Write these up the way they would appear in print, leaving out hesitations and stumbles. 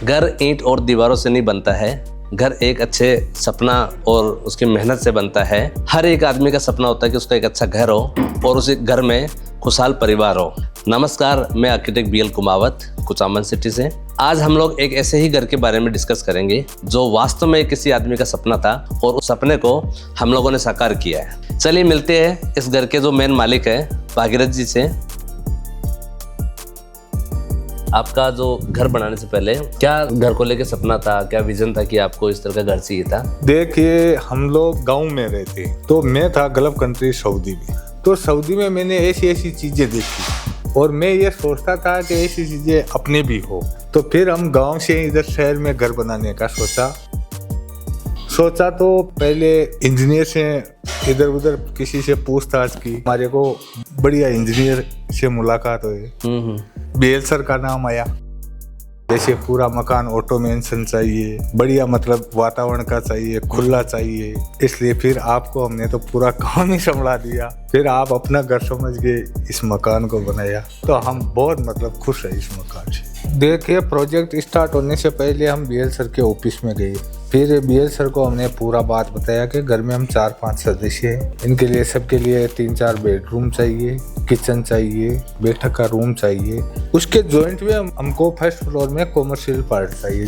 घर ईंट और दीवारों से नहीं बनता है, घर एक अच्छे सपना और उसकी मेहनत से बनता है। हर एक आदमी का सपना होता है कि उसका एक अच्छा घर हो और उस घर में खुशहाल परिवार हो। नमस्कार, मैं architect BL Kumawat, Kuchaman city से। आज हम लोग एक ऐसे ही घर के बारे में डिस्कस करेंगे जो वास्तव में किसी आदमी का सपना था और उस सपने को हम लोगों ने साकार किया है। चलिए मिलते हैं इस घर के जो मेन मालिक है भागीरथ जी से। आपका जो घर बनाने से पहले क्या घर को लेके सपना था, क्या विजन था कि आपको इस तरह का घर चाहिए था? देखिए, हम लोग गांव में रहते, तो मैं था गल्फ कंट्री सऊदी में। तो सऊदी में मैंने ऐसी चीजें देखी और मैं ये सोचता था कि ऐसी चीजें अपने भी हो। तो फिर हम गांव से इधर शहर में घर बनाने का सोचा तो पहले इंजीनियर से इधर उधर किसी से पूछताछ की। हमारे को बढ़िया इंजीनियर से मुलाकात हुई, BL सर का नाम आया। जैसे पूरा मकान ऑटोमेशन चाहिए, बढ़िया मतलब वातावरण का चाहिए, खुला चाहिए, इसलिए फिर आपको हमने तो पूरा काम ही संभाला दिया। फिर आप अपना घर समझ के इस मकान को बनाया, तो हम बहुत मतलब खुश है इस मकान से। देखिए, प्रोजेक्ट स्टार्ट होने से पहले हम BL सर के ऑफिस में गए। फिर BL सर को हमने पूरा बात बताया कि घर में हम 4-5 सदस्य हैं, इनके लिए सबके लिए 3-4 बेडरूम चाहिए, किचन चाहिए, बैठक का रूम चाहिए। उसके जॉइंट में हमको फर्स्ट फ्लोर में कॉमर्शियल पार्ट चाहिए।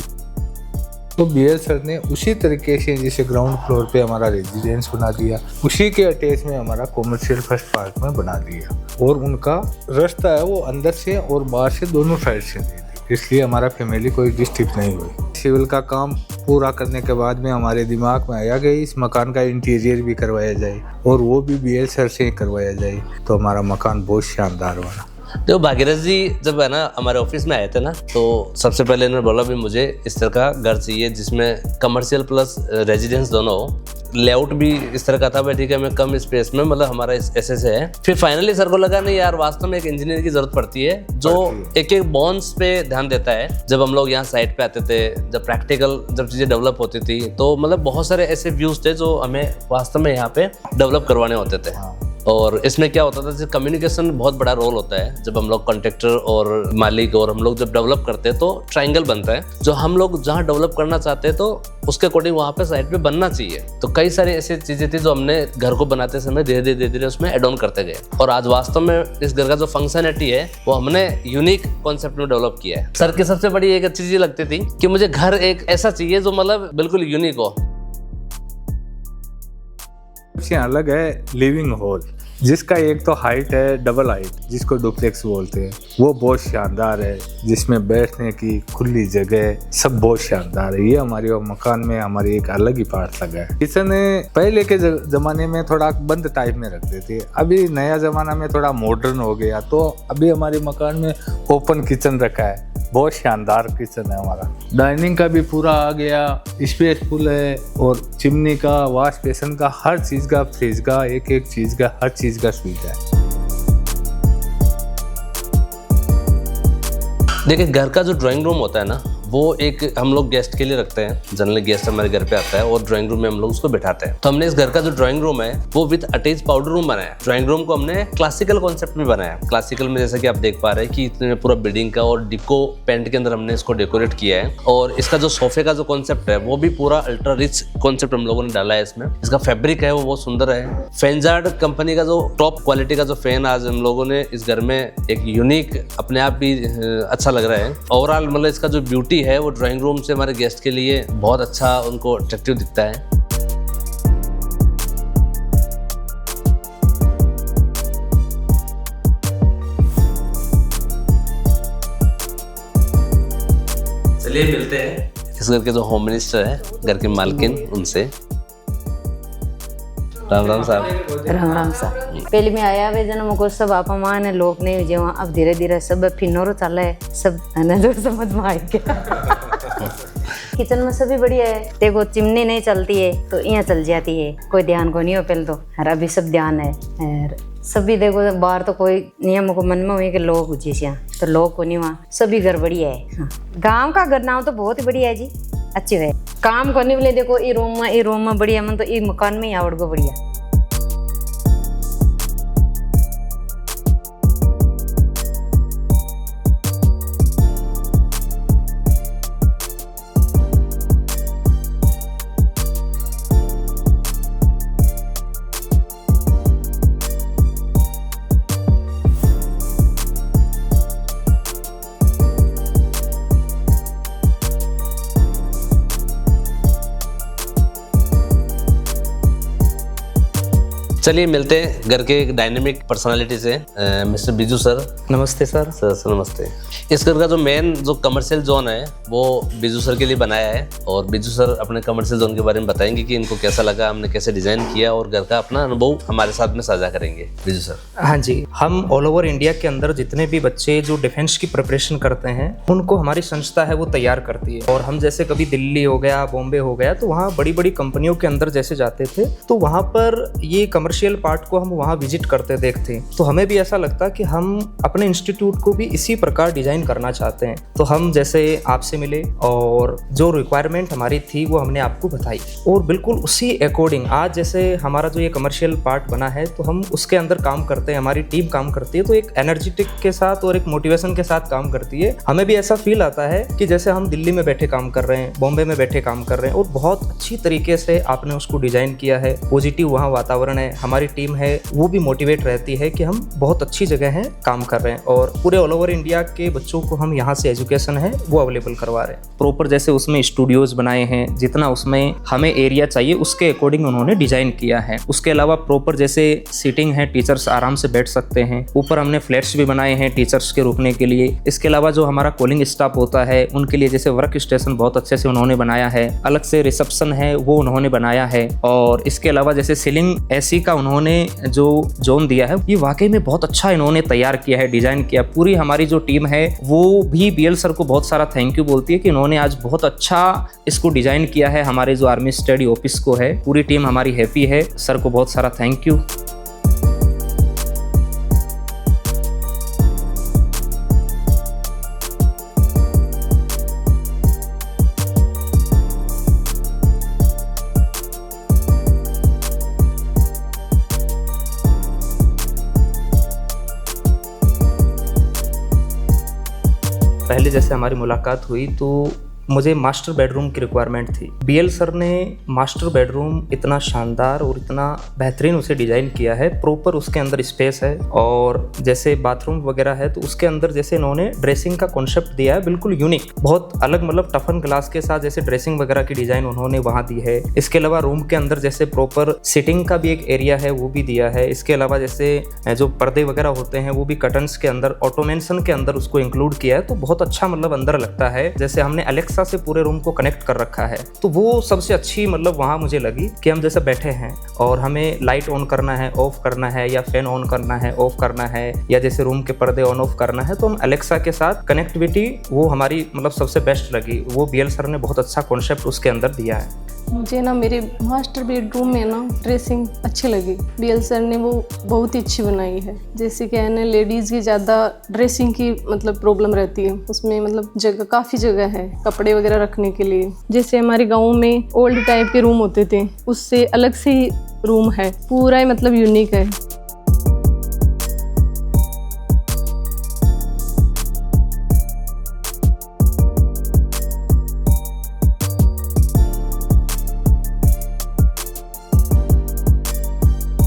तो BL सर ने उसी तरीके से जैसे ग्राउंड फ्लोर पे हमारा रेजिडेंस बना दिया, उसी के अटैच में हमारा कॉमर्शियल फर्स्ट पार्ट में बना दिया। और उनका रास्ता है वो अंदर से और बाहर से दोनों साइड से दे दी, इसलिए हमारा फैमिली कोई डिस्टर्ब नहीं हुई। सिविल का काम पूरा करने के बाद में हमारे दिमाग में आया कि इस मकान का इंटीरियर भी करवाया जाए और वो भी BL सर से ही करवाया जाए, तो हमारा मकान बहुत शानदार बना। तो भागीरथ जी जब है ना हमारे ऑफिस में आए थे ना, तो सबसे पहले इन्होंने बोला भी मुझे इस तरह का घर चाहिए जिसमें कमर्शियल प्लस रेजिडेंस दोनों हो। लेआउट भी इस तरह का था, भाई ठीक है, मैं कम स्पेस में मतलब हमारा ऐसे से है। फिर फाइनली सर को लगा नहीं यार, वास्तव में एक इंजीनियर की जरूरत पड़ती है जो एक बॉन्ड्स पे ध्यान देता है। जब हम लोग यहाँ साइट पे आते थे, जब प्रैक्टिकल जब चीजें डेवलप होती थी, तो मतलब बहुत सारे ऐसे व्यूज थे जो हमें वास्तव में यहाँ पे डेवलप करवाने होते थे। और इसमें क्या होता था, जैसे कम्युनिकेशन बहुत बड़ा रोल होता है। जब हम लोग कॉन्ट्रैक्टर और मालिक और हम लोग जब डेवलप करते हैं तो ट्रायंगल बनता है, जो हम लोग जहाँ डेवलप करना चाहते हैं तो उसके अकॉर्डिंग वहाँ पे साइड पे बनना चाहिए। तो कई सारी ऐसी चीजें थी जो हमने घर को बनाते समय धीरे धीरे उसमें एड ऑन करते गए, और आज वास्तव में इस घर का जो फंक्शनैलिटी है वो हमने यूनिक कॉन्सेप्ट में डेवलप किया है। सर की सबसे बड़ी एक अच्छी चीज लगती थी कि मुझे घर एक ऐसा चाहिए जो मतलब बिल्कुल यूनिक हो। सबसे अलग है लिविंग हॉल, जिसका एक तो हाइट है डबल हाइट, जिसको डुप्लेक्स बोलते हैं, वो बहुत शानदार है। जिसमें बैठने की खुली जगह सब बहुत शानदार है। ये हमारे मकान में हमारी एक अलग ही पार्ट लगा है। किचन पहले के जमाने में थोड़ा बंद टाइप में रखते थे, अभी नया जमाना में थोड़ा मॉडर्न हो गया, तो अभी हमारे मकान में ओपन किचन रखा है। बहुत शानदार किचन है हमारा। डाइनिंग का भी पूरा आ गया, स्पेसफुल है, और चिमनी का, वॉश बेसिन का, हर चीज का, फ्रिज का, एक चीज का, हर चीज का सुविधा है। देखिए, घर का जो ड्राइंग रूम होता है ना, वो एक हम लोग गेस्ट के लिए रखते हैं। जनरली गेस्ट हमारे घर पे आता है और ड्राइंग रूम में हम लोग उसको बिठाते हैं। तो हमने इस घर का जो ड्राइंग रूम है वो विद अटैच पाउडर रूम बनाया। ड्राइंग रूम को हमने क्लासिकल कॉन्सेप्ट में बनाया। क्लासिकल में जैसा कि आप देख पा रहे हैं कि इतने पूरा बिल्डिंग का और डिको पेंट के अंदर हमने इसको डेकोरेट किया है। और इसका जो सोफे का जो कॉन्सेप्ट है वो भी पूरा अल्ट्रा रिच कॉन्सेप्ट हम लोगों ने डाला है इसमें। इसका फैब्रिक है वो बहुत सुंदर है। फेंजार्ड कंपनी का जो टॉप क्वालिटी का जो फैन आज हम लोगों ने इस घर में एक यूनिक अपने आप भी अच्छा लग रहा है। ओवरऑल मतलब इसका जो ब्यूटी है वो ड्राइंग रूम से हमारे गेस्ट के लिए बहुत अच्छा, उनको अट्रैक्टिव दिखता है। चलिए मिलते हैं इस घर के जो होम मिनिस्टर है, घर की मालकिन, उनसे। राम राम साहब। राम राम साहब। पहले में आया वे जन्म को सब आप मान लोग नहीं जो अब धीरे धीरे सब फिनोरो चल है, सब नजर समझ में आ गया। किचन में सभी बढ़िया है। देखो, चिमनी नहीं चलती है तो यहाँ चल जाती है, कोई ध्यान को नहीं हो पहले तो, और अभी सब ध्यान है। सभी देखो, बाहर तो कोई नियम को मन में हुई कि लोग जिस तो लोग को नहीं, वहाँ सभी घर बढ़िया है। हाँ। गाँव का घर नाम तो बहुत ही बढ़िया है जी, अच्छे है। काम करने वाले देखो, ये रूम में बढ़िया, मन तो ये मकान में ही आवड़ गो बढ़िया। चलिए मिलते हैं घर के एक डायनेमिक पर्सनालिटी से, मिस्टर बिजू सर। नमस्ते सर। सर नमस्ते। इस घर का जो मेन जो कमर्शियल जोन है वो बिजू सर के लिए बनाया है, और बिजू सर अपने कमर्शियल जोन के बारे में बताएंगे कि इनको कैसा लगा, हमने कैसे डिजाइन किया, और घर का अपना अनुभव हमारे साथ में साझा करेंगे। बिजू सर। हाँ जी, हम ऑल ओवर इंडिया के अंदर जितने भी बच्चे जो डिफेंस की प्रिपरेशन करते हैं उनको हमारी संस्था है वो तैयार करती है। और हम जैसे कभी दिल्ली हो गया, बॉम्बे हो गया, तो वहाँ बड़ी बड़ी कंपनियों के अंदर जैसे जाते थे तो वहाँ पर ये कमर्शियल पार्ट को हम वहाँ विजिट करते देखते, तो हमें भी ऐसा लगता कि हम अपने इंस्टीट्यूट को भी इसी प्रकार डिजाइन करना चाहते हैं। तो हम जैसे आपसे मिले और जो रिक्वायरमेंट हमारी थी वो हमने आपको बताई, और बिल्कुल उसी अकॉर्डिंग आज जैसे हमारा जो ये कमर्शियल पार्ट बना है तो हम उसके अंदर काम करते हैं, हमारी टीम काम करती है, तो एक एनर्जेटिक के साथ और एक मोटिवेशन के साथ काम करती है। हमें भी ऐसा फील आता है कि जैसे हम दिल्ली में बैठे काम कर रहे हैं, बॉम्बे में बैठे काम कर रहे हैं, और बहुत अच्छी तरीके से आपने उसको डिजाइन किया है। पॉजिटिव वहाँ वातावरण है, हमारी टीम है वो भी मोटिवेट रहती है कि हम बहुत अच्छी जगह हैं काम कर रहे हैं, और पूरे ऑल ओवर इंडिया के बच्चों को हम यहाँ से एजुकेशन है वो अवेलेबल करवा रहे हैं। प्रॉपर जैसे उसमें स्टूडियोज बनाए हैं, जितना उसमें हमें एरिया चाहिए उसके अकॉर्डिंग उन्होंने डिजाइन किया है। उसके अलावा प्रॉपर जैसे सीटिंग है, टीचर्स आराम से बैठ सकते हैं। ऊपर हमने फ्लैट्स भी बनाए हैं टीचर्स के रुकने के लिए। इसके अलावा जो हमारा कॉलिंग स्टाफ होता है उनके लिए जैसे वर्क स्टेशन बहुत अच्छे से उन्होंने बनाया है, अलग से रिसेप्शन है वो उन्होंने बनाया है। और इसके अलावा जैसे सीलिंग एसी का उन्होंने जो जोन दिया है ये वाकई में बहुत अच्छा इन्होंने तैयार किया है, डिजाइन किया। पूरी हमारी जो टीम है वो भी बीएल सर को बहुत सारा थैंक यू बोलती है कि इन्होंने आज बहुत अच्छा इसको डिजाइन किया है। हमारे जो आर्मी स्टडी ऑफिस को है पूरी टीम हमारी हैप्पी है। सर को बहुत सारा थैंक यू। पहले जैसे हमारी मुलाकात हुई तो मुझे मास्टर बेडरूम की रिक्वायरमेंट थी। बीएल सर ने मास्टर बेडरूम इतना शानदार और इतना बेहतरीन उसे डिज़ाइन किया है। प्रॉपर उसके अंदर स्पेस है, और जैसे बाथरूम वगैरह है तो उसके अंदर जैसे इन्होंने ड्रेसिंग का कॉन्सेप्ट दिया है बिल्कुल यूनिक, बहुत अलग, मतलब टफन ग्लास के साथ जैसे ड्रेसिंग वगैरह की डिज़ाइन उन्होंने वहाँ दी है। इसके अलावा रूम के अंदर जैसे प्रॉपर सिटिंग का भी एक एरिया है वो भी दिया है। इसके अलावा जैसे जो पर्दे वगैरह होते हैं वो भी कर्टन्स के अंदर ऑटोमेशन के अंदर उसको इंक्लूड किया है, तो बहुत अच्छा मतलब अंदर लगता है। जैसे हमने अलेक्सा से पूरे रूम को कनेक्ट कर रखा है, तो वो सबसे अच्छी मतलब वहाँ मुझे लगी कि हम जैसे बैठे हैं और हमें लाइट ऑन करना है, ऑफ करना है, या फैन ऑन करना है, ऑफ करना है, या जैसे रूम के पर्दे ऑन ऑफ करना है, तो हम अलेक्सा के साथ कनेक्टिविटी वो हमारी मतलब सबसे बेस्ट लगी। वो बीएल सर ने बहुत अच्छा कॉन्सेप्ट उसके अंदर दिया है। मुझे ना मेरे मास्टर बेडरूम में ना ड्रेसिंग अच्छी लगी। बीएल सर ने वो बहुत ही अच्छी बनाई है। जैसे कि है ना लेडीज़ की ज़्यादा ड्रेसिंग की मतलब प्रॉब्लम रहती है, उसमें मतलब जगह काफ़ी जगह है कपड़े वगैरह रखने के लिए। जैसे हमारे गाँव में ओल्ड टाइप के रूम होते थे, उससे अलग से ही रूम है, पूरा ही मतलब यूनिक है।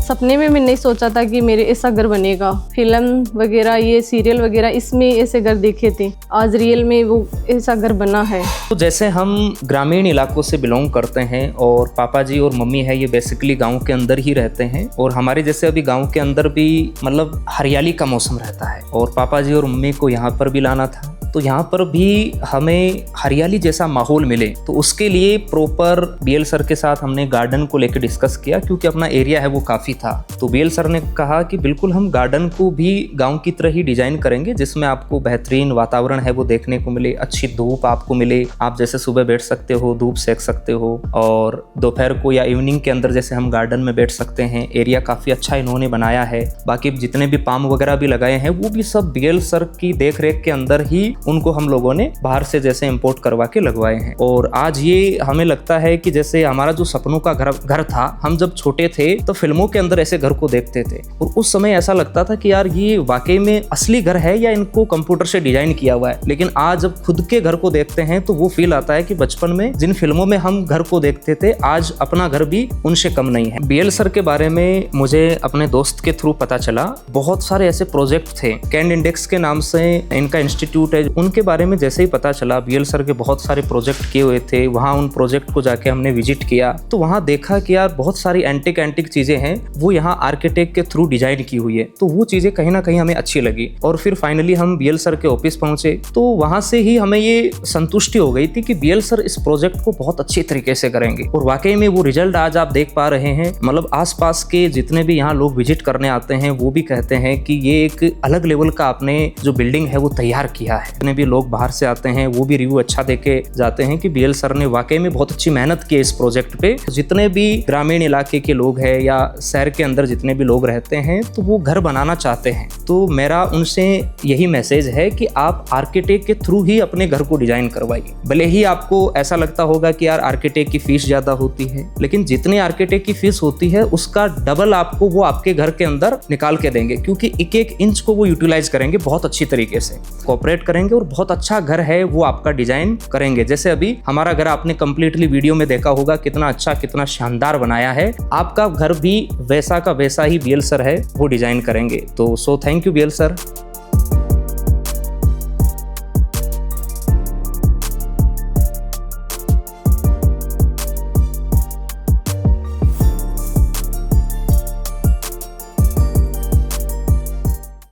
सपने में मैं नहीं सोचा था कि मेरे ऐसा घर बनेगा। फिल्म वगैरह ये सीरियल वगैरह इसमें ऐसे घर देखे थे, आज रियल में वो ऐसा घर बना है। तो जैसे हम ग्रामीण इलाकों से बिलोंग करते हैं और पापा जी और मम्मी है ये बेसिकली गांव के अंदर ही रहते हैं, और हमारे जैसे अभी गांव के अंदर भी मतलब हरियाली का मौसम रहता है, और पापा जी और मम्मी को यहाँ पर भी लाना था, तो यहाँ पर भी हमें हरियाली जैसा माहौल मिले, तो उसके लिए प्रॉपर बीएल सर के साथ हमने गार्डन को लेकर डिस्कस किया, क्योंकि अपना एरिया है वो काफ़ी था। तो बीएल सर ने कहा कि बिल्कुल हम गार्डन को भी गांव की तरह ही डिजाइन करेंगे, जिसमें आपको बेहतरीन वातावरण है वो देखने को मिले, अच्छी धूप आपको मिले, आप जैसे सुबह बैठ सकते हो, धूप सेक सकते हो, और दोपहर को या इवनिंग के अंदर जैसे हम गार्डन में बैठ सकते हैं। एरिया काफ़ी अच्छा इन्होंने बनाया है। बाकी जितने भी पाम वगैरह भी लगाए हैं वो भी सब बीएल सर की देख रेख के अंदर ही उनको हम लोगों ने बाहर से जैसे इंपोर्ट करवा के लगवाए हैं। और आज ये हमें लगता है कि जैसे हमारा जो सपनों का घर था, हम जब छोटे थे तो फिल्मों के अंदर ऐसे घर को देखते थे, और उस समय ऐसा लगता था कि यार ये वाकई में असली घर है या इनको कंप्यूटर से डिजाइन किया हुआ है। लेकिन आज जब खुद के घर को देखते हैं तो वो फील आता है कि बचपन में जिन फिल्मों में हम घर को देखते थे आज अपना घर भी उनसे कम नहीं है। बीएल सर के बारे में मुझे अपने दोस्त के थ्रू पता चला, बहुत सारे ऐसे प्रोजेक्ट थे। कैंड इंडेक्स के नाम से इनका इंस्टीट्यूट है उनके बारे में जैसे ही पता चला, बीएल सर के बहुत सारे प्रोजेक्ट किए हुए थे, वहाँ उन प्रोजेक्ट को जाके हमने विजिट किया, तो वहाँ देखा कि यार बहुत सारी एंटिक चीजें हैं वो यहाँ आर्किटेक्ट के थ्रू डिजाइन की हुई है। तो वो चीजें कहीं ना कहीं हमें अच्छी लगी और फिर फाइनली हम बीएल सर के ऑफिस पहुंचे, तो वहां से ही हमें ये संतुष्टि हो गई थी कि बीएल सर इस प्रोजेक्ट को बहुत अच्छी तरीके से करेंगे। और वाकई में वो रिजल्ट आज आप देख पा रहे हैं। मतलब आसपास के जितने भी यहाँ लोग विजिट करने आते हैं वो भी कहते हैं कि ये एक अलग लेवल का आपने जो बिल्डिंग है वो तैयार किया है। जितने भी लोग बाहर से आते हैं वो भी रिव्यू अच्छा देके जाते हैं कि बीएल सर ने वाकई में बहुत अच्छी मेहनत की है इस प्रोजेक्ट पे। जितने भी ग्रामीण इलाके के लोग हैं या शहर के अंदर जितने भी लोग रहते हैं तो वो घर बनाना चाहते हैं, तो मेरा उनसे यही मैसेज है कि आप आर्किटेक्ट के थ्रू ही अपने घर को डिजाइन करवाइए। भले ही आपको ऐसा लगता होगा कि यार आर्किटेक्ट की फीस ज्यादा होती है, लेकिन जितने आर्किटेक्ट की फीस होती है उसका डबल आपको वो आपके घर के अंदर निकाल के देंगे, क्योंकि एक एक इंच को वो यूटिलाइज करेंगे बहुत अच्छी तरीके से, कोऑपरेट करेंगे और बहुत अच्छा घर है वो आपका डिजाइन करेंगे। जैसे अभी हमारा घर आपने कंप्लीटली वीडियो में देखा होगा कितना अच्छा कितना शानदार बनाया है। आपका घर भी वैसा का वैसा ही बीएल सर है वो डिजाइन करेंगे। तो so thank you BL sir.